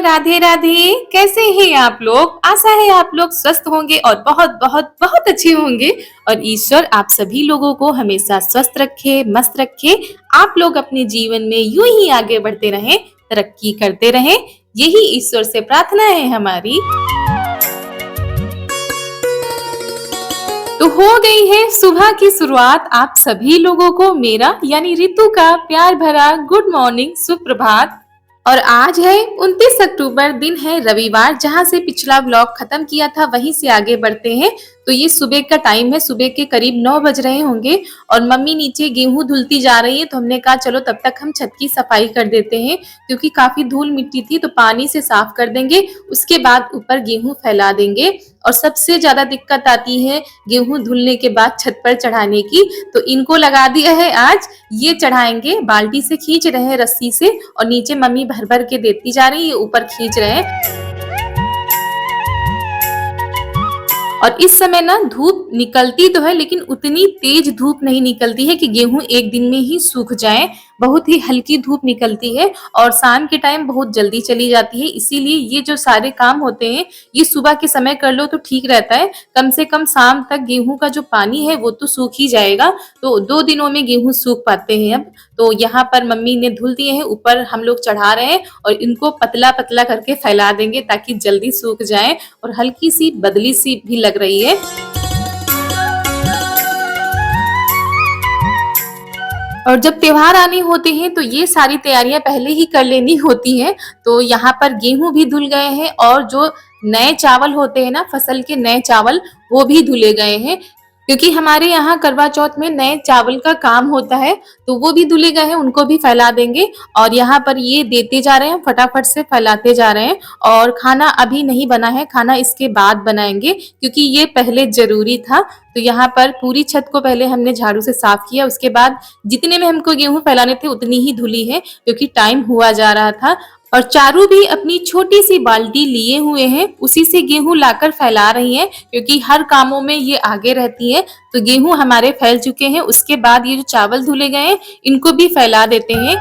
राधे राधे। कैसे हैं आप लोग? आशा है आप लोग स्वस्थ होंगे और बहुत बहुत बहुत अच्छे होंगे। और ईश्वर आप सभी लोगों को हमेशा स्वस्थ रखे, मस्त रखे। आप लोग अपने जीवन में यूं ही आगे बढ़ते रहें, तरक्की करते रहें, यही ईश्वर से प्रार्थना है हमारी। तो हो गई है सुबह की शुरुआत। आप सभी लोगों को मेरा यानी रितु का प्यार भरा गुड मॉर्निंग, सुप्रभात। और आज है 29 अक्टूबर, दिन है रविवार। जहां से पिछला ब्लॉग खत्म किया था वहीं से आगे बढ़ते हैं। तो ये सुबह का टाइम है, सुबह के करीब 9 बज रहे होंगे और मम्मी नीचे गेहूं धुलती जा रही है। तो हमने कहा चलो तब तक हम छत की सफाई कर देते हैं, क्योंकि काफी धूल मिट्टी थी। तो पानी से साफ कर देंगे, उसके बाद ऊपर गेहूं फैला देंगे। और सबसे ज्यादा दिक्कत आती है गेहूं धुलने के बाद छत पर चढ़ाने की। तो इनको लगा दिया है आज, ये चढ़ाएंगे। बाल्टी से खींच रहे हैं, रस्सी से, और नीचे मम्मी भर भर के देती जा रही है, ऊपर खींच रहे हैं। और इस समय ना धूप निकलती तो है, लेकिन उतनी तेज धूप नहीं निकलती है कि गेहूं एक दिन में ही सूख जाए। बहुत ही हल्की धूप निकलती है और शाम के टाइम बहुत जल्दी चली जाती है। इसीलिए ये जो सारे काम होते हैं ये सुबह के समय कर लो तो ठीक रहता है। कम से कम शाम तक गेहूं का जो पानी है वो तो सूख ही जाएगा। तो 2 दिनों में गेहूं सूख पाते हैं अब। तो यहाँ पर मम्मी ने धुल दिए हैं, ऊपर हम लोग चढ़ा रहे हैं और इनको पतला पतला करके फैला देंगे ताकि जल्दी सूख जाए। और हल्की सी बदली सी भी लग रही है। और जब त्योहार आने होते हैं तो ये सारी तैयारियां पहले ही कर लेनी होती हैं। तो यहाँ पर गेहूं भी धुल गए हैं और जो नए चावल होते हैं ना, फसल के नए चावल, वो भी धुले गए हैं। क्योंकि हमारे यहाँ करवा चौथ में नए चावल का काम होता है, तो वो भी धुले गए हैं, उनको भी फैला देंगे। और यहाँ पर ये देते जा रहे हैं, फटाफट से फैलाते जा रहे हैं। और खाना अभी नहीं बना है, खाना इसके बाद बनाएंगे, क्योंकि ये पहले जरूरी था। तो यहाँ पर पूरी छत को पहले हमने झाड़ू से साफ किया, उसके बाद जितने में हमको गेहूं फैलाने थे उतनी ही धुली है, क्योंकि टाइम हुआ जा रहा था। और चारू भी अपनी छोटी सी बाल्टी लिए हुए हैं, उसी से गेहूं लाकर फैला रही हैं, क्योंकि हर कामों में ये आगे रहती है। तो गेहूं हमारे फैल चुके हैं, उसके बाद ये जो चावल धुले गए हैं इनको भी फैला देते हैं।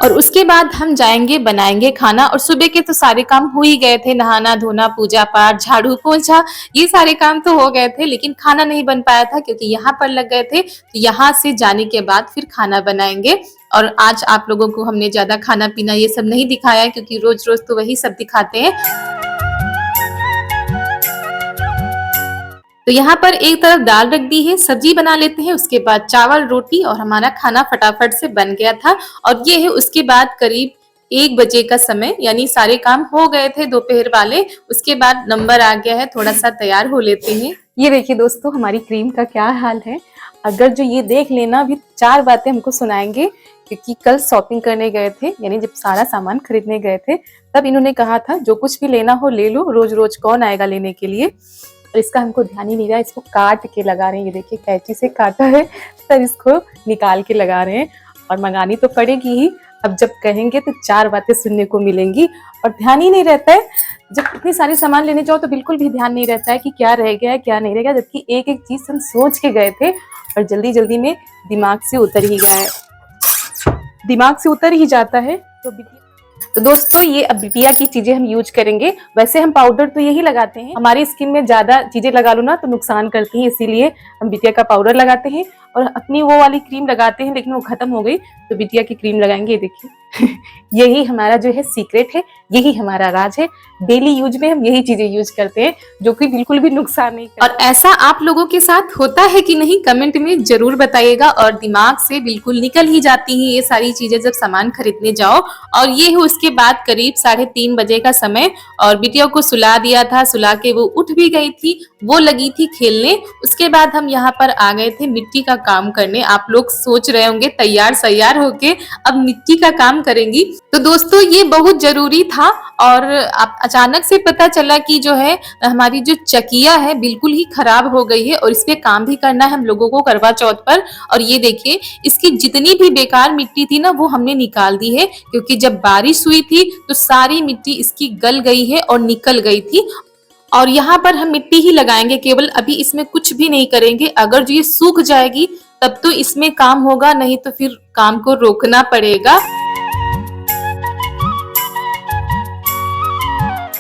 और उसके बाद हम जाएंगे, बनाएंगे खाना। और सुबह के तो सारे काम हो ही गए थे, नहाना धोना, पूजा पाठ, झाड़ू पोछा, ये सारे काम तो हो गए थे। लेकिन खाना नहीं बन पाया था क्योंकि यहाँ पर लग गए थे। तो यहाँ से जाने के बाद फिर खाना बनाएंगे। और आज आप लोगों को हमने ज्यादा खाना पीना ये सब नहीं दिखाया है, क्योंकि रोज रोज तो वही सब दिखाते हैं। तो यहाँ पर एक तरफ दाल रख दी है, सब्जी बना लेते हैं, उसके बाद चावल रोटी, और हमारा खाना फटाफट से बन गया था। और ये है उसके बाद करीब 1 बजे का समय, यानी सारे काम हो गए थे दोपहर वाले। उसके बाद नंबर आ गया है, थोड़ा सा तैयार हो लेते हैं। ये देखिए दोस्तों, हमारी क्रीम का क्या हाल है। अगर जो ये देख लेना, अभी 4 बातें हमको सुनाएंगे, क्योंकि कल शॉपिंग करने गए थे, यानी जब सारा सामान खरीदने गए थे तब इन्होंने कहा था जो कुछ भी लेना हो ले लो, रोज रोज कौन आएगा लेने के लिए। और इसका हमको ध्यान ही नहीं रहा, इसको काट के लगा रहे हैं। ये देखिए कैंची से काटा है, तब इसको निकाल के लगा रहे हैं। और मंगानी तो पड़ेगी ही, अब जब कहेंगे तो 4 बातें सुनने को मिलेंगी। और ध्यान ही नहीं रहता है, जब इतनी सारी सामान लेने जाओ तो बिल्कुल भी ध्यान नहीं रहता है कि क्या रह गया है क्या नहीं रह गया, जबकि एक एक चीज हम सोच के गए थे और जल्दी जल्दी में दिमाग से उतर ही गया है, दिमाग से उतर ही जाता है। तो दोस्तों ये अब बिटिया की चीजें हम यूज करेंगे। वैसे हम पाउडर तो यही लगाते हैं, हमारी स्किन में ज्यादा चीजें लगा लो ना तो नुकसान करती हैं, इसीलिए हम बिटिया का पाउडर लगाते हैं। और अपनी वो वाली क्रीम लगाते हैं, लेकिन वो खत्म हो गई, तो बिटिया की क्रीम लगाएंगे। देखिए यही हमारा जो है सीक्रेट है, यही हमारा राज है। डेली यूज में हम यही चीजें यूज करते हैं, जो कि बिल्कुल भी नुकसान नहीं करती। और ऐसा आप लोगों के साथ होता है कि नहीं, कमेंट में जरूर बताइएगा। और दिमाग से बिल्कुल निकल ही जाती हैं ये सारी चीजें जब सामान खरीदने जाओ। और ये है उसके बाद करीब 3:30 बजे का समय, और बिटिया को सुला दिया था, सुला के वो उठ भी गई थी, वो लगी थी खेलने। उसके बाद हम यहाँ पर आ गए थे मिट्टी का काम करने। आप लोग सोच रहे होंगे तैयार सैयार होके अब मिट्टी का काम करेंगी। तो दोस्तों ये बहुत जरूरी था। और अचानक से पता चला कि जो है हमारी जो चकिया है बिल्कुल ही खराब हो गई है, और इस पे काम भी करना है हम लोगों को करवा चौथ पर। और ये देखिए इसकी जितनी भी बेकार मिट्टी थी ना वो हमने निकाल दी है, क्योंकि जब बारिश हुई थी तो सारी मिट्टी इसकी गल गई है और निकल गई थी। और यहाँ पर हम मिट्टी ही लगाएंगे केवल, अभी इसमें कुछ भी नहीं करेंगे। अगर जो ये सूख जाएगी तब तो इसमें काम होगा, नहीं तो फिर काम को रोकना पड़ेगा।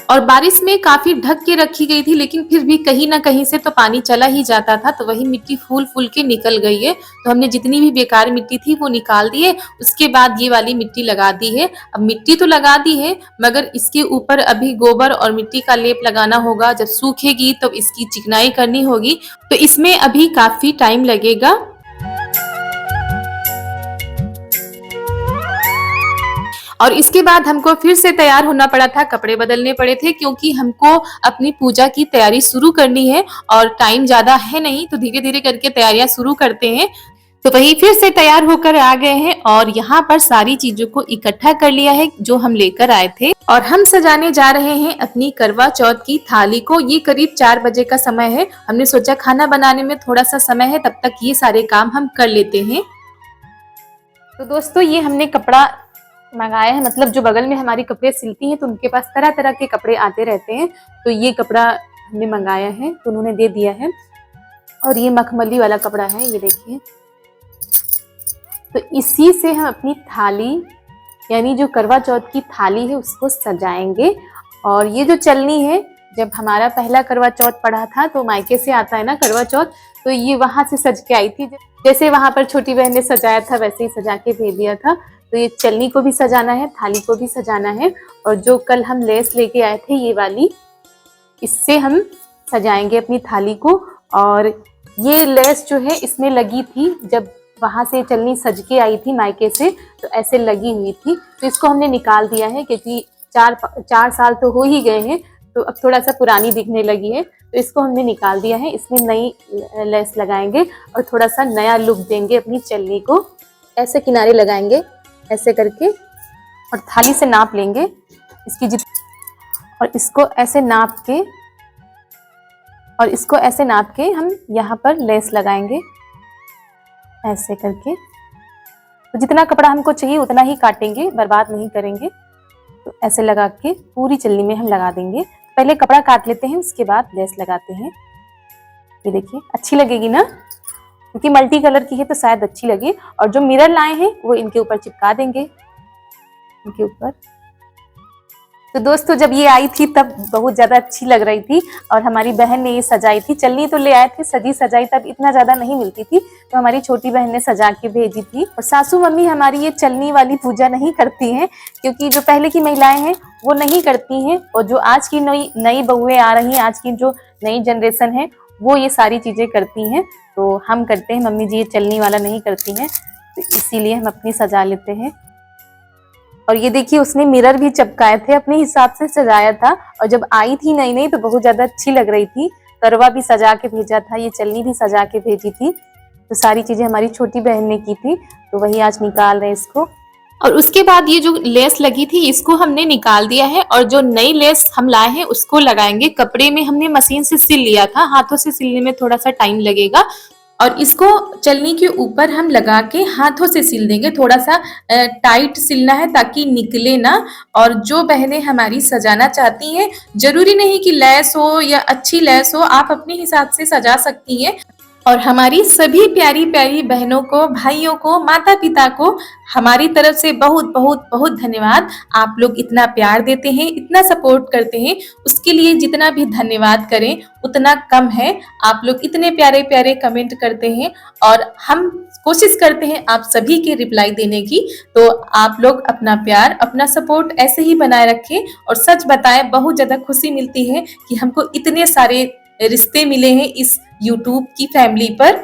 और बारिश में काफी ढक के रखी गई थी, लेकिन फिर भी कहीं ना कहीं से तो पानी चला ही जाता था, तो वही मिट्टी फूल फूल के निकल गई है। तो हमने जितनी भी बेकार मिट्टी थी वो निकाल दी है। उसके बाद ये वाली मिट्टी लगा दी है। अब मिट्टी तो लगा दी है, मगर इसके ऊपर अभी गोबर और मिट्टी का लेप लगाना होगा। जब सूखेगी तो इसकी चिकनाई करनी होगी, तो इसमें अभी काफी टाइम लगेगा। और इसके बाद हमको फिर से तैयार होना पड़ा था, कपड़े बदलने पड़े थे, क्योंकि हमको अपनी पूजा की तैयारी शुरू करनी है और टाइम ज्यादा है नहीं, तो धीरे धीरे करके तैयारियां शुरू करते हैं। तो वही फिर से तैयार होकर आ गए हैं और यहाँ पर सारी चीजों को इकट्ठा कर लिया है जो हम लेकर आए थे, और हम सजाने जा रहे हैं अपनी करवा चौथ की थाली को। ये करीब 4 बजे का समय है। हमने सोचा खाना बनाने में थोड़ा सा समय है, तब तक ये सारे काम हम कर लेते हैं। तो दोस्तों, ये हमने कपड़ा मंगाया है, मतलब जो बगल में हमारी कपड़े सिलती हैं तो उनके पास तरह तरह के कपड़े आते रहते हैं, तो ये कपड़ा हमने मंगाया है तो उन्होंने दे दिया है। और ये मखमली वाला कपड़ा है, ये देखिए। तो इसी से हम अपनी थाली, यानी जो करवा चौथ की थाली है, उसको सजाएंगे। और ये जो चलनी है, जब हमारा पहला करवा चौथ पड़ा था तो मायके से आता है ना करवा चौथ, तो ये वहां से सज के आई थी। जैसे वहां पर छोटी बहन ने सजाया था वैसे ही सजा के भेज दिया था। तो ये चलनी को भी सजाना है, थाली को भी सजाना है। और जो कल हम लेस लेके आए थे ये वाली, इससे हम सजाएंगे अपनी थाली को। और ये लेस जो है इसमें लगी थी, जब वहां से चलनी सज के आई थी मायके से, तो ऐसे लगी हुई थी। तो इसको हमने निकाल दिया है, क्योंकि 4 साल तो हो ही गए हैं, तो अब थोड़ा सा पुरानी दिखने लगी है, तो इसको हमने निकाल दिया है। इसमें नई लेस लगाएंगे और थोड़ा सा नया लुक देंगे अपनी चलनी को। ऐसे किनारे लगाएंगे ऐसे करके, और थाली से नाप लेंगे इसकी और इसको ऐसे नाप के, और इसको ऐसे नाप के हम यहाँ पर लेस लगाएंगे ऐसे करके। तो जितना कपड़ा हमको चाहिए उतना ही काटेंगे, बर्बाद नहीं करेंगे। तो ऐसे लगा के पूरी चलनी में हम लगा देंगे। पहले कपड़ा काट लेते हैं, उसके बाद लेस लगाते हैं। ये देखिए, अच्छी लगेगी ना, क्योंकि मल्टी कलर की है तो शायद अच्छी लगे। और जो मिरर लाए हैं वो इनके ऊपर चिपका देंगे, इनके ऊपर। तो दोस्तों, जब ये आई थी तब बहुत ज्यादा अच्छी लग रही थी, और हमारी बहन ने ये सजाई थी। चलनी तो ले आए थे, सजी सजाई तब इतना ज्यादा नहीं मिलती थी, तो हमारी छोटी बहन ने सजा के भेजी थी। और सासू मम्मी हमारी ये चलनी वाली पूजा नहीं करती हैं, क्योंकि जो पहले की महिलाएं हैं वो नहीं करती हैं, और जो आज की नई बहुएं आ रही हैं, आज की जो नई जनरेशन है, वो ये सारी चीजें करती हैं। तो हम करते हैं, मम्मी जी ये चलनी वाला नहीं करती हैं, तो इसीलिए हम अपनी सजा लेते हैं। और ये देखिए, उसने मिरर भी चिपकाए थे, अपने हिसाब से सजाया था। और जब आई थी नई नई तो बहुत ज्यादा अच्छी लग रही थी। करवा भी सजा के भेजा था, ये चलनी भी सजा के भेजी थी। तो सारी चीजें हमारी छोटी बहन ने की थी, तो वही आज निकाल रहे हैं इसको। और उसके बाद ये जो लेस लगी थी इसको हमने निकाल दिया है, और जो नई लेस हम लाए हैं उसको लगाएंगे। कपड़े में हमने मशीन से सिल लिया था, हाथों से सिलने में थोड़ा सा टाइम लगेगा, और इसको चलनी के ऊपर हम लगा के हाथों से सिल देंगे। थोड़ा सा टाइट सिलना है ताकि निकले ना। और जो बहनें हमारी सजाना चाहती हैं, जरूरी नहीं कि लेस हो या अच्छी लेस हो, आप अपने हिसाब से सजा सकती हैं। और हमारी सभी प्यारी प्यारी बहनों को, भाइयों को, माता पिता को हमारी तरफ से बहुत बहुत बहुत धन्यवाद। आप लोग इतना प्यार देते हैं, इतना सपोर्ट करते हैं, उसके लिए जितना भी धन्यवाद करें उतना कम है। आप लोग इतने प्यारे प्यारे कमेंट करते हैं, और हम कोशिश करते हैं आप सभी के रिप्लाई देने की। तो आप लोग अपना प्यार, अपना सपोर्ट ऐसे ही बनाए रखें। और सच बताएं, बहुत ज्यादा खुशी मिलती है कि हमको इतने सारे रिश्ते मिले हैं इस यूट्यूब की फैमिली पर।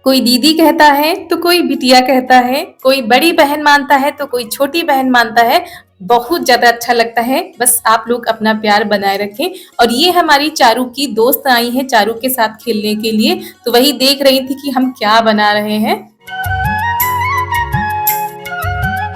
कोई दीदी कहता है तो कोई बिटिया कहता है, कोई बड़ी बहन मानता है तो कोई छोटी बहन मानता है। बहुत ज्यादा अच्छा लगता है। बस आप लोग अपना प्यार बनाए रखें। और ये हमारी चारू की दोस्त आई है चारू के साथ खेलने के लिए, तो वही देख रही थी कि हम क्या बना रहे हैं।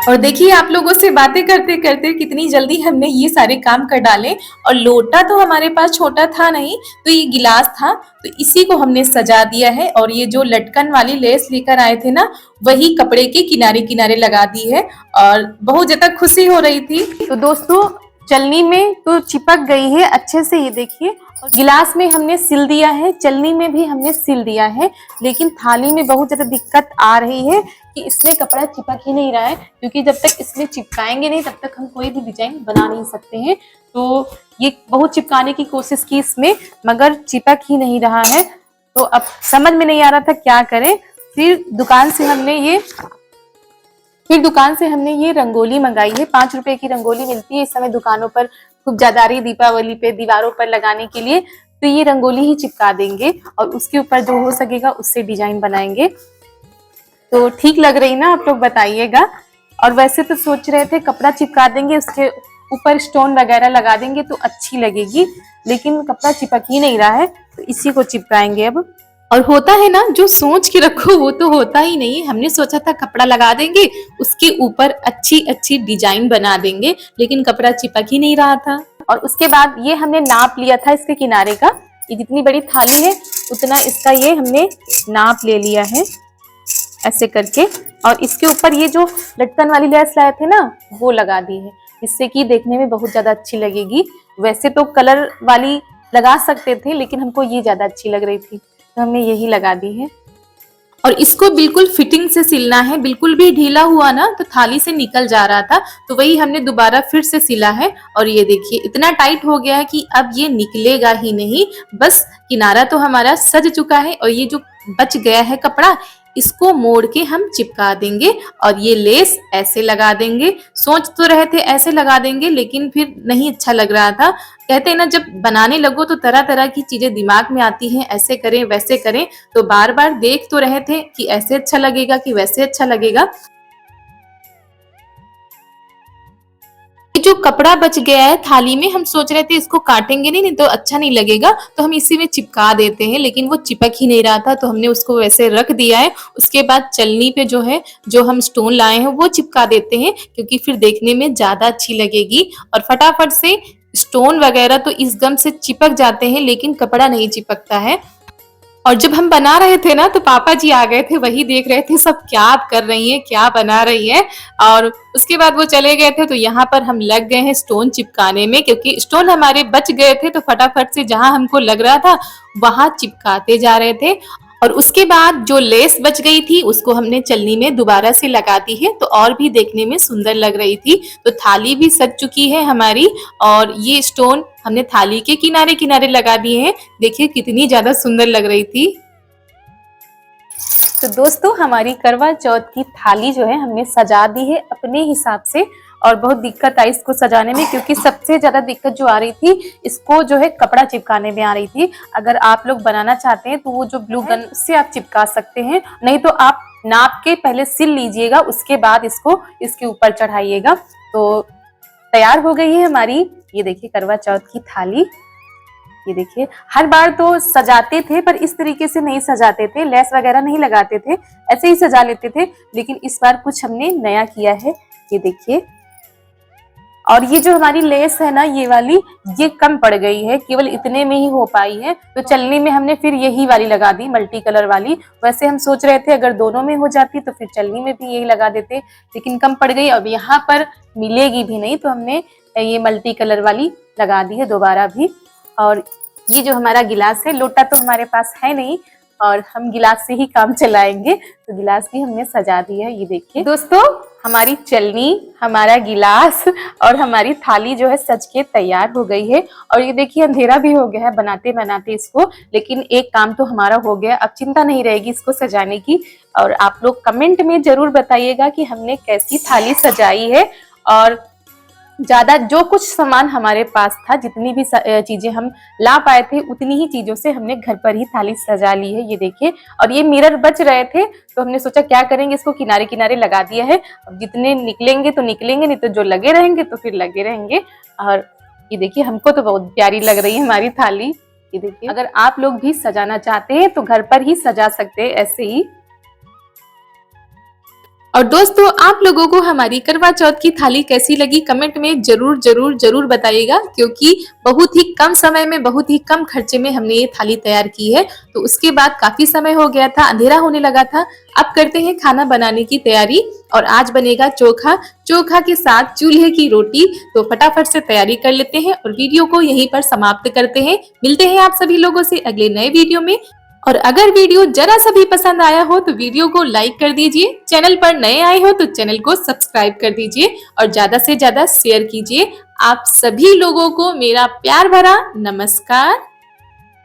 और देखिए, आप लोगों से बातें करते करते कितनी जल्दी हमने ये सारे काम कर डाले। और लोटा तो हमारे पास छोटा था नहीं, तो ये गिलास था, तो इसी को हमने सजा दिया है। और ये जो लटकन वाली लेस लेकर आए थे ना, वही कपड़े के किनारे किनारे लगा दी है, और बहुत ज्यादा खुशी हो रही थी। तो दोस्तों, चलनी में तो चिपक गई है अच्छे से, ये देखिए। और गिलास में हमने सिल दिया है, चलनी में भी हमने सिल दिया है, लेकिन थाली में बहुत ज्यादा दिक्कत आ रही है कि इसमें कपड़ा चिपक ही नहीं रहा है, क्योंकि जब तक इसमें चिपकाएंगे नहीं तब तक हम कोई भी डिजाइन बना नहीं सकते हैं। तो ये बहुत चिपकाने की कोशिश की इसमें, मगर चिपक ही नहीं रहा है। तो अब समझ में नहीं आ रहा था क्या करें। फिर दुकान से हमने ये रंगोली मंगाई है। 5 रुपए की रंगोली मिलती है इस समय दुकानों पर, खूब ज्यादा रही दीपावली पे दीवारों पर लगाने के लिए। तो ये रंगोली ही चिपका देंगे और उसके ऊपर जो हो सकेगा उससे डिजाइन बनाएंगे। तो ठीक लग रही ना, आप लोग बताइएगा। और वैसे तो सोच रहे थे कपड़ा चिपका देंगे, उसके ऊपर स्टोन वगैरह लगा देंगे तो अच्छी लगेगी, लेकिन कपड़ा चिपक ही नहीं रहा है, तो इसी को चिपकाएंगे अब। और होता है ना, जो सोच के रखो वो तो होता ही नहीं। हमने सोचा था कपड़ा लगा देंगे, उसके ऊपर अच्छी अच्छी डिजाइन बना देंगे, लेकिन कपड़ा चिपक ही नहीं रहा था। और उसके बाद ये हमने नाप लिया था इसके किनारे का, ये जितनी बड़ी थाली है उतना इसका ये हमने नाप ले लिया है ऐसे करके। और इसके ऊपर ये जो लटकन वाली लेस लाए थे ना, वो लगा दी है, इससे कि देखने में बहुत ज्यादा अच्छी लगेगी। वैसे तो कलर वाली लगा सकते थे, लेकिन हमको ये ज्यादा अच्छी लग रही थी, तो हमने यही लगा दी है। और इसको बिल्कुल फिटिंग से सिलना है, बिल्कुल भी ढीला हुआ ना तो थाली से निकल जा रहा था, तो वही हमने दोबारा फिर से सिला है। और ये देखिए इतना टाइट हो गया है कि अब ये निकलेगा ही नहीं। बस किनारा तो हमारा सज चुका है, और ये जो बच गया है कपड़ा, इसको मोड़ के हम चिपका देंगे और ये लेस ऐसे लगा देंगे। सोच तो रहे थे ऐसे लगा देंगे, लेकिन फिर नहीं अच्छा लग रहा था। कहते हैं ना, जब बनाने लगो तो तरह तरह की चीजें दिमाग में आती हैं, ऐसे करें वैसे करें। तो बार बार देख तो रहे थे कि ऐसे अच्छा लगेगा कि वैसे अच्छा लगेगा। ये जो कपड़ा बच गया है थाली में, हम सोच रहे थे इसको काटेंगे नहीं तो अच्छा नहीं लगेगा, तो हम इसी में चिपका देते हैं, लेकिन वो चिपक ही नहीं रहा था, तो हमने उसको वैसे रख दिया है। उसके बाद चलनी पे जो है, जो हम स्टोन लाए हैं वो चिपका देते हैं, क्योंकि फिर देखने में ज्यादा अच्छी लगेगी। और फटाफट से स्टोन वगैरह तो एकदम से चिपक जाते हैं, लेकिन कपड़ा नहीं चिपकता है। और जब हम बना रहे थे ना, तो पापा जी आ गए थे, वही देख रहे थे सब क्या आप कर रही हैं, क्या बना रही हैं। और उसके बाद वो चले गए थे, तो यहाँ पर हम लग गए हैं स्टोन चिपकाने में, क्योंकि स्टोन हमारे बच गए थे, तो फटाफट से जहां हमको लग रहा था वहां चिपकाते जा रहे थे। और उसके बाद जो लेस बच गई थी उसको हमने चलनी में दोबारा से लगा दी है, तो और भी देखने में सुंदर लग रही थी। तो थाली भी सज चुकी है हमारी, और ये स्टोन हमने थाली के किनारे किनारे लगा दिए हैं। देखिए कितनी ज्यादा सुंदर लग रही थी। तो दोस्तों, हमारी करवा चौथ की थाली जो है हमने सजा दी है अपने हिसाब से। और बहुत दिक्कत आई इसको सजाने में, क्योंकि सबसे ज्यादा दिक्कत जो आ रही थी, इसको जो है कपड़ा चिपकाने में आ रही थी। अगर आप लोग बनाना चाहते हैं तो वो जो ग्लू गन उससे आप चिपका सकते हैं, नहीं तो आप नाप के पहले सिल लीजिएगा, उसके बाद इसको इसके ऊपर चढ़ाइएगा। तो तैयार हो गई है हमारी, ये देखिए करवा चौथ की थाली। ये देखिए, हर बार तो सजाते थे पर इस तरीके से नहीं सजाते थे, लेस वगैरह नहीं लगाते थे, ऐसे ही सजा लेते थे। लेकिन इस बार कुछ हमने नया किया है, ये देखिए। और ये जो हमारी लेस है ना, ये वाली, ये कम पड़ गई है, केवल इतने में ही हो पाई है। तो चलनी में हमने फिर यही वाली लगा दी, मल्टी कलर वाली। वैसे हम सोच रहे थे अगर दोनों में हो जाती तो फिर चलनी में भी यही लगा देते, लेकिन कम पड़ गई। अब यहाँ पर मिलेगी भी नहीं, तो हमने ये मल्टी कलर वाली लगा दी है दोबारा भी। और ये जो हमारा गिलास है, लोटा तो हमारे पास है नहीं, और हम गिलास से ही काम चलाएंगे, तो गिलास भी हमने सजा दिया है। ये देखिए दोस्तों, हमारी चलनी, हमारा गिलास और हमारी थाली जो है सज के तैयार हो गई है। और ये देखिए अंधेरा भी हो गया है बनाते बनाते इसको, लेकिन एक काम तो हमारा हो गया, अब चिंता नहीं रहेगी इसको सजाने की। और आप लोग कमेंट में जरूर बताइएगा कि हमने कैसी थाली सजाई है। और ज्यादा जो कुछ सामान हमारे पास था, जितनी भी चीजें हम ला पाए थे, उतनी ही चीजों से हमने घर पर ही थाली सजा ली है, ये देखिए। और ये मिरर बच रहे थे, तो हमने सोचा क्या करेंगे, इसको किनारे किनारे लगा दिया है। अब जितने निकलेंगे तो निकलेंगे, नहीं तो जो लगे रहेंगे तो फिर लगे रहेंगे। और ये देखिए, हमको तो बहुत प्यारी लग रही है हमारी थाली, ये देखिए। अगर आप लोग भी सजाना चाहते हैं तो घर पर ही सजा सकते हैं ऐसे ही। और दोस्तों, आप लोगों को हमारी करवा चौथ की थाली कैसी लगी कमेंट में जरूर जरूर जरूर बताइएगा, क्योंकि बहुत ही कम समय में बहुत ही कम खर्चे में हमने ये थाली तैयार की है। तो उसके बाद काफी समय हो गया था, अंधेरा होने लगा था। अब करते हैं खाना बनाने की तैयारी। और आज बनेगा चोखा, चोखा के साथ चूल्हे की रोटी। तो फटाफट से तैयारी कर लेते हैं और वीडियो को यहीं पर समाप्त करते हैं। मिलते हैं आप सभी लोगों से अगले नए वीडियो में। और अगर वीडियो जरा सा भी पसंद आया हो तो वीडियो को लाइक कर दीजिए, चैनल पर नए आए हो तो चैनल को सब्सक्राइब कर दीजिए और ज्यादा से ज्यादा शेयर कीजिए। आप सभी लोगों को मेरा प्यार भरा नमस्कार।